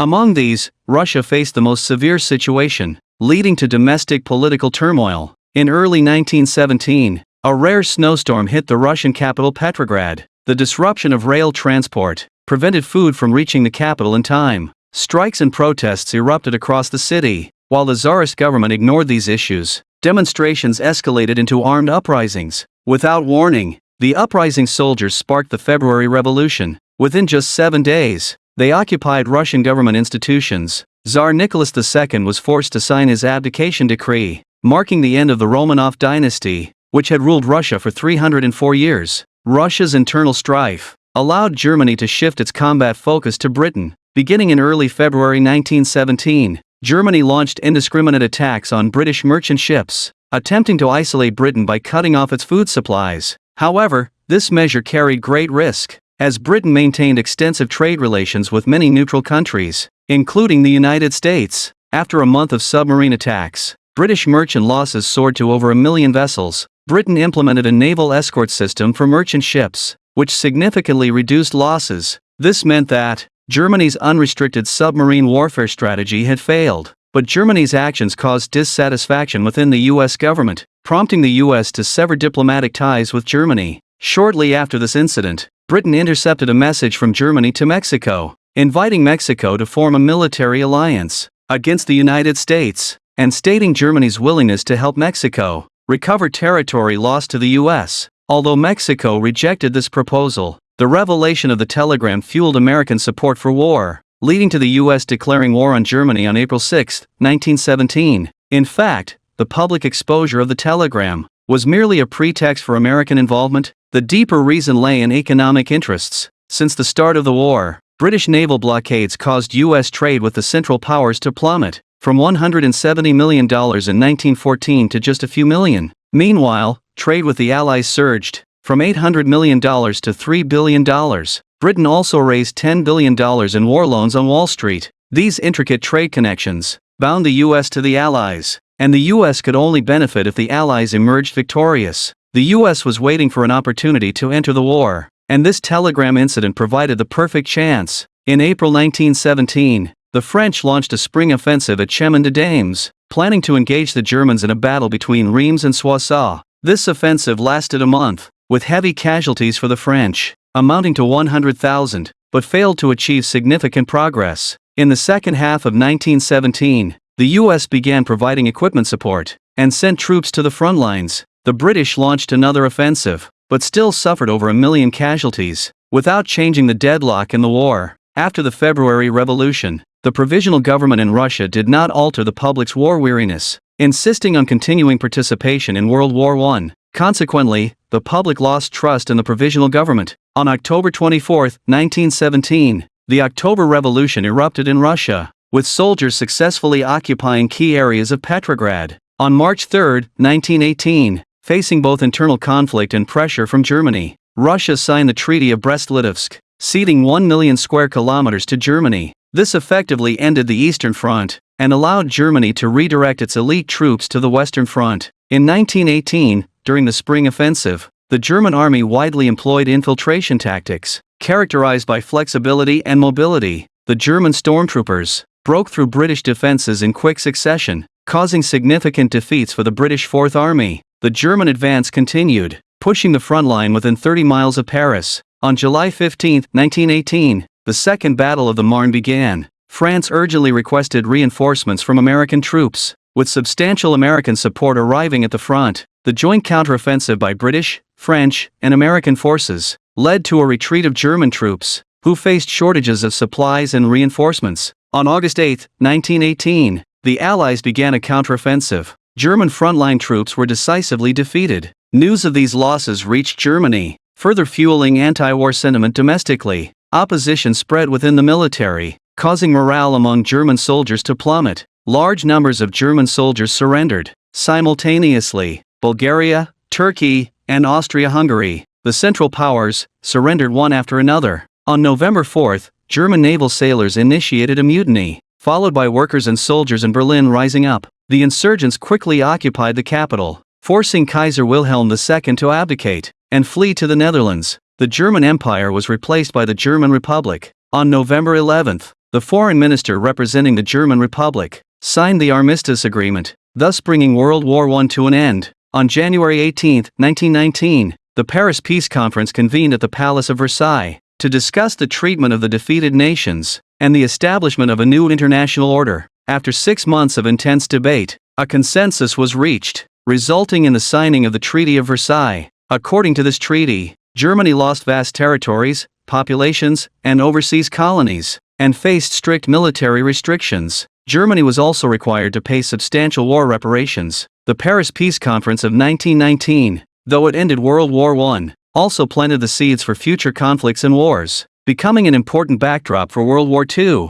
Among these, Russia faced the most severe situation, leading to domestic political turmoil. In early 1917, a rare snowstorm hit the Russian capital Petrograd. The disruption of rail transport prevented food from reaching the capital in time. Strikes and protests erupted across the city. While the Tsarist government ignored these issues, demonstrations escalated into armed uprisings. Without warning, the uprising soldiers sparked the February Revolution. Within just 7 days, they occupied Russian government institutions. Tsar Nicholas II was forced to sign his abdication decree, marking the end of the Romanov dynasty, which had ruled Russia for 304 years. Russia's internal strife allowed Germany to shift its combat focus to Britain. Beginning in early February 1917, Germany launched indiscriminate attacks on British merchant ships, attempting to isolate Britain by cutting off its food supplies. However, this measure carried great risk, as Britain maintained extensive trade relations with many neutral countries, including the United States. After a month of submarine attacks, British merchant losses soared to over 1 million vessels. Britain implemented a naval escort system for merchant ships, which significantly reduced losses. This meant that Germany's unrestricted submarine warfare strategy had failed. But Germany's actions caused dissatisfaction within the U.S. government, prompting the U.S. to sever diplomatic ties with Germany. Shortly after this incident, Britain intercepted a message from Germany to Mexico, inviting Mexico to form a military alliance against the United States, and stating Germany's willingness to help Mexico recover territory lost to the U.S. Although Mexico rejected this proposal, the revelation of the telegram fueled American support for war, leading to the U.S. declaring war on Germany on April 6, 1917. In fact, the public exposure of the telegram was merely a pretext for American involvement. The deeper reason lay in economic interests. Since the start of the war, British naval blockades caused U.S. trade with the Central Powers to plummet, from $170 million in 1914 to just a few million. Meanwhile, trade with the Allies surged, from $800 million to $3 billion. Britain also raised $10 billion in war loans on Wall Street. These intricate trade connections bound the U.S. to the Allies, and the U.S. could only benefit if the Allies emerged victorious. The U.S. was waiting for an opportunity to enter the war, and this telegram incident provided the perfect chance. In April 1917, the French launched a spring offensive at Chemin-des-Dames, planning to engage the Germans in a battle between Reims and Soissons. This offensive lasted a month, with heavy casualties for the French, amounting to 100,000, but failed to achieve significant progress. In the second half of 1917, the U.S. began providing equipment support and sent troops to the front lines. The British launched another offensive, but still suffered over 1 million casualties, without changing the deadlock in the war. After the February Revolution, the provisional government in Russia did not alter the public's war weariness, insisting on continuing participation in World War I. Consequently, the public lost trust in the provisional government. On October 24, 1917, the October Revolution erupted in Russia, with soldiers successfully occupying key areas of Petrograd. On March 3, 1918, facing both internal conflict and pressure from Germany, Russia signed the Treaty of Brest-Litovsk, ceding 1 million square kilometers to Germany. This effectively ended the Eastern Front, and allowed Germany to redirect its elite troops to the Western Front. In 1918, during the Spring Offensive, the German army widely employed infiltration tactics, characterized by flexibility and mobility. The German stormtroopers broke through British defenses in quick succession, causing significant defeats for the British Fourth Army. The German advance continued, pushing the front line within 30 miles of Paris. On July 15, 1918, the Second Battle of the Marne began. France urgently requested reinforcements from American troops, with substantial American support arriving at the front. The joint counteroffensive by British, French, and American forces led to a retreat of German troops, who faced shortages of supplies and reinforcements. On August 8, 1918, the Allies began a counteroffensive. German frontline troops were decisively defeated. News of these losses reached Germany, further fueling anti-war sentiment domestically. Opposition spread within the military, causing morale among German soldiers to plummet. Large numbers of German soldiers surrendered. Simultaneously, Bulgaria, Turkey, and Austria-Hungary, the Central Powers, surrendered one after another. On November 4, German naval sailors initiated a mutiny, followed by workers and soldiers in Berlin rising up. The insurgents quickly occupied the capital, forcing Kaiser Wilhelm II to abdicate and flee to the Netherlands. The German Empire was replaced by the German Republic. On November 11, the foreign minister representing the German Republic, signed the Armistice Agreement, thus bringing World War I to an end. On January 18, 1919, the Paris Peace Conference convened at the Palace of Versailles to discuss the treatment of the defeated nations and the establishment of a new international order. After 6 months of intense debate, a consensus was reached, resulting in the signing of the Treaty of Versailles. According to this treaty, Germany lost vast territories, populations, and overseas colonies, and faced strict military restrictions. Germany was also required to pay substantial war reparations. The Paris Peace Conference of 1919, though it ended World War I, also planted the seeds for future conflicts and wars, becoming an important backdrop for World War II.